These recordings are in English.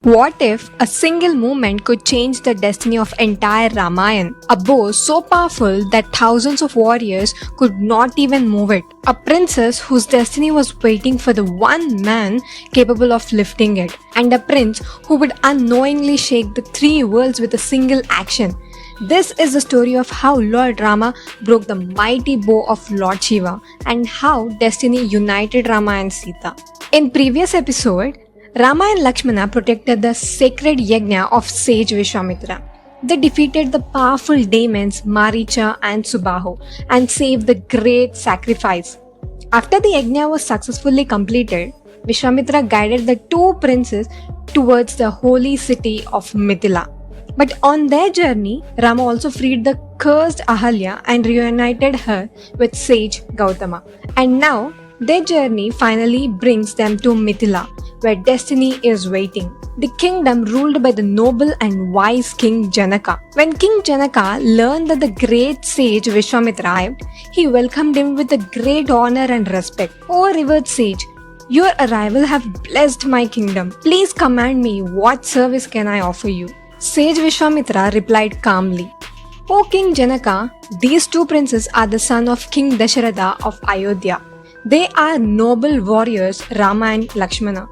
What if a single movement could change the destiny of entire Ramayana? A bow so powerful that thousands of warriors could not even move it. A princess whose destiny was waiting for the one man capable of lifting it. And a prince who would unknowingly shake the three worlds with a single action. This is the story of how Lord Rama broke the mighty bow of Lord Shiva and how destiny united Rama and Sita. In previous episode, Rama and Lakshmana protected the sacred yajna of sage Vishwamitra. They defeated the powerful demons Maricha and Subahu and saved the great sacrifice. After the yajna was successfully completed, Vishwamitra guided the two princes towards the holy city of Mithila. But on their journey, Rama also freed the cursed Ahalya and reunited her with sage Gautama. And now, their journey finally brings them to Mithila, where destiny is waiting. The kingdom ruled by the noble and wise King Janaka. When King Janaka learned that the great sage Vishwamitra arrived, he welcomed him with a great honor and respect. O revered sage, your arrival have blessed my kingdom. Please command me what service can I offer you. Sage Vishwamitra replied calmly, O King Janaka, these two princes are the son of King Dasharatha of Ayodhya. They are noble warriors Rama and Lakshmana.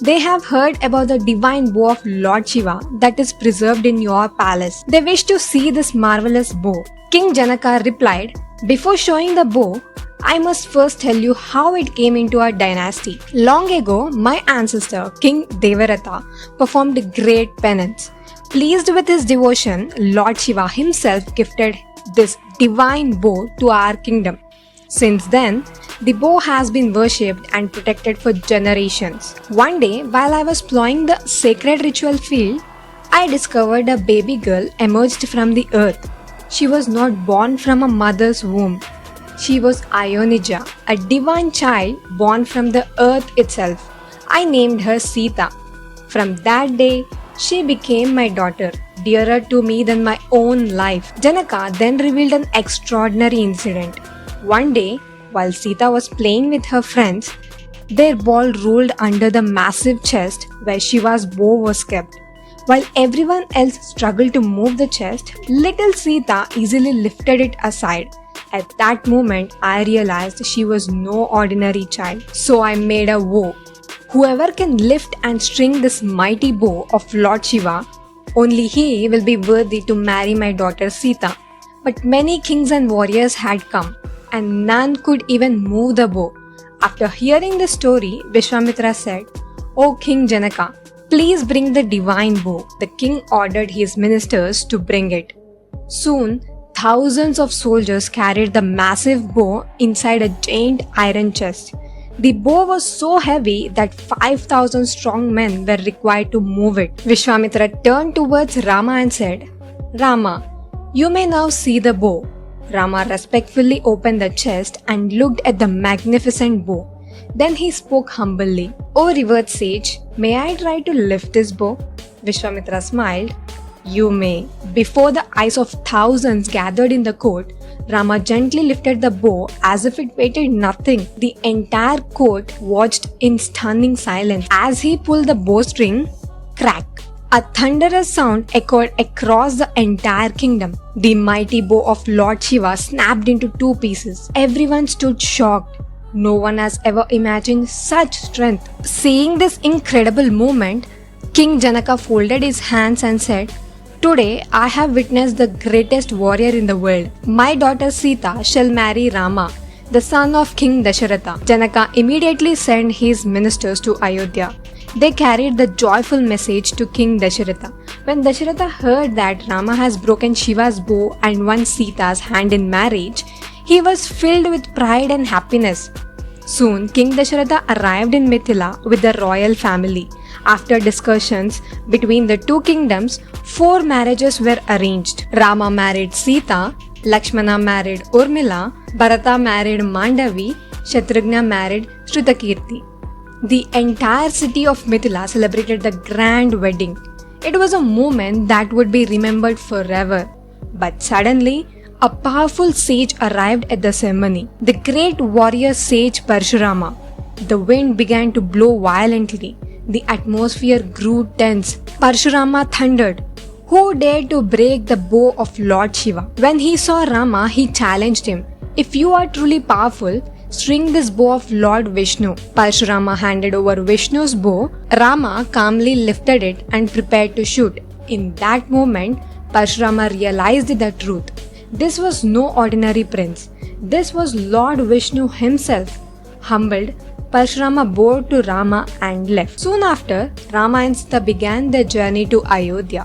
They have heard about the divine bow of Lord Shiva that is preserved in your palace. They wish to see this marvelous bow. King Janaka replied, Before showing the bow, I must first tell you how it came into our dynasty. Long ago, my ancestor, King Devaratha, performed great penance. Pleased with his devotion, Lord Shiva himself gifted this divine bow to our kingdom. Since then, the bow has been worshipped and protected for generations. One day, while I was plowing the sacred ritual field, I discovered a baby girl emerged from the earth. She was not born from a mother's womb. She was Ayonija, a divine child born from the earth itself. I named her Sita. From that day, she became my daughter, dearer to me than my own life. Janaka then revealed an extraordinary incident. One day, while Sita was playing with her friends, their ball rolled under the massive chest where Shiva's bow was kept. While everyone else struggled to move the chest, little Sita easily lifted it aside. At that moment, I realized she was no ordinary child. So I made a vow. Whoever can lift and string this mighty bow of Lord Shiva, only he will be worthy to marry my daughter Sita. But many kings and warriors had come, and none could even move the bow. After hearing the story, Vishwamitra said, O King Janaka, please bring the divine bow. The king ordered his ministers to bring it. Soon, thousands of soldiers carried the massive bow inside a giant iron chest. The bow was so heavy that 5,000 strong men were required to move it. Vishwamitra turned towards Rama and said, Rama, you may now see the bow. Rama respectfully opened the chest and looked at the magnificent bow. Then he spoke humbly, O revered sage, may I try to lift this bow? Vishwamitra smiled, You may. Before the eyes of thousands gathered in the court, Rama gently lifted the bow as if it weighted nothing. The entire court watched in stunning silence. As he pulled the bowstring, crack! A thunderous sound echoed across the entire kingdom. The mighty bow of Lord Shiva snapped into two pieces. Everyone stood shocked. No one has ever imagined such strength. Seeing this incredible movement, King Janaka folded his hands and said, Today I have witnessed the greatest warrior in the world. My daughter Sita shall marry Rama, the son of King Dasharatha. Janaka immediately sent his ministers to Ayodhya. They carried the joyful message to King Dasharatha. When Dasharatha heard that Rama has broken Shiva's bow and won Sita's hand in marriage, he was filled with pride and happiness. Soon, King Dasharatha arrived in Mithila with the royal family. After discussions between the two kingdoms, 4 marriages were arranged. Rama married Sita, Lakshmana married Urmila, Bharata married Mandavi, Shatrughna married Shrutakirti. The entire city of Mithila celebrated the grand wedding. It was a moment that would be remembered forever. But suddenly, a powerful sage arrived at the ceremony. The great warrior sage Parshurama. The wind began to blow violently. The atmosphere grew tense. Parshurama thundered, "Who dared to break the bow of Lord Shiva?" When he saw Rama, he challenged him. "If you are truly powerful, string this bow of Lord Vishnu." Parshurama handed over Vishnu's bow. Rama calmly lifted it and prepared to shoot. In that moment, Parshurama realized the truth. This was no ordinary prince. This was Lord Vishnu himself. Humbled, Parshurama bowed to Rama and left. Soon after, Rama and Sita began their journey to Ayodhya.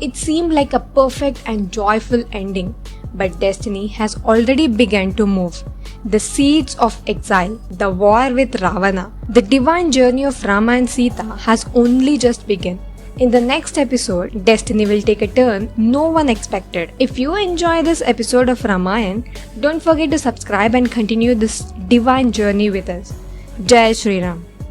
It seemed like a perfect and joyful ending, but destiny has already begun to move. The seeds of exile, the war with Ravana, the divine journey of Rama and Sita has only just begun. In the next episode, destiny will take a turn no one expected. If you enjoy this episode of Ramayana, don't forget to subscribe and continue this divine journey with us. Jai Shri Ram.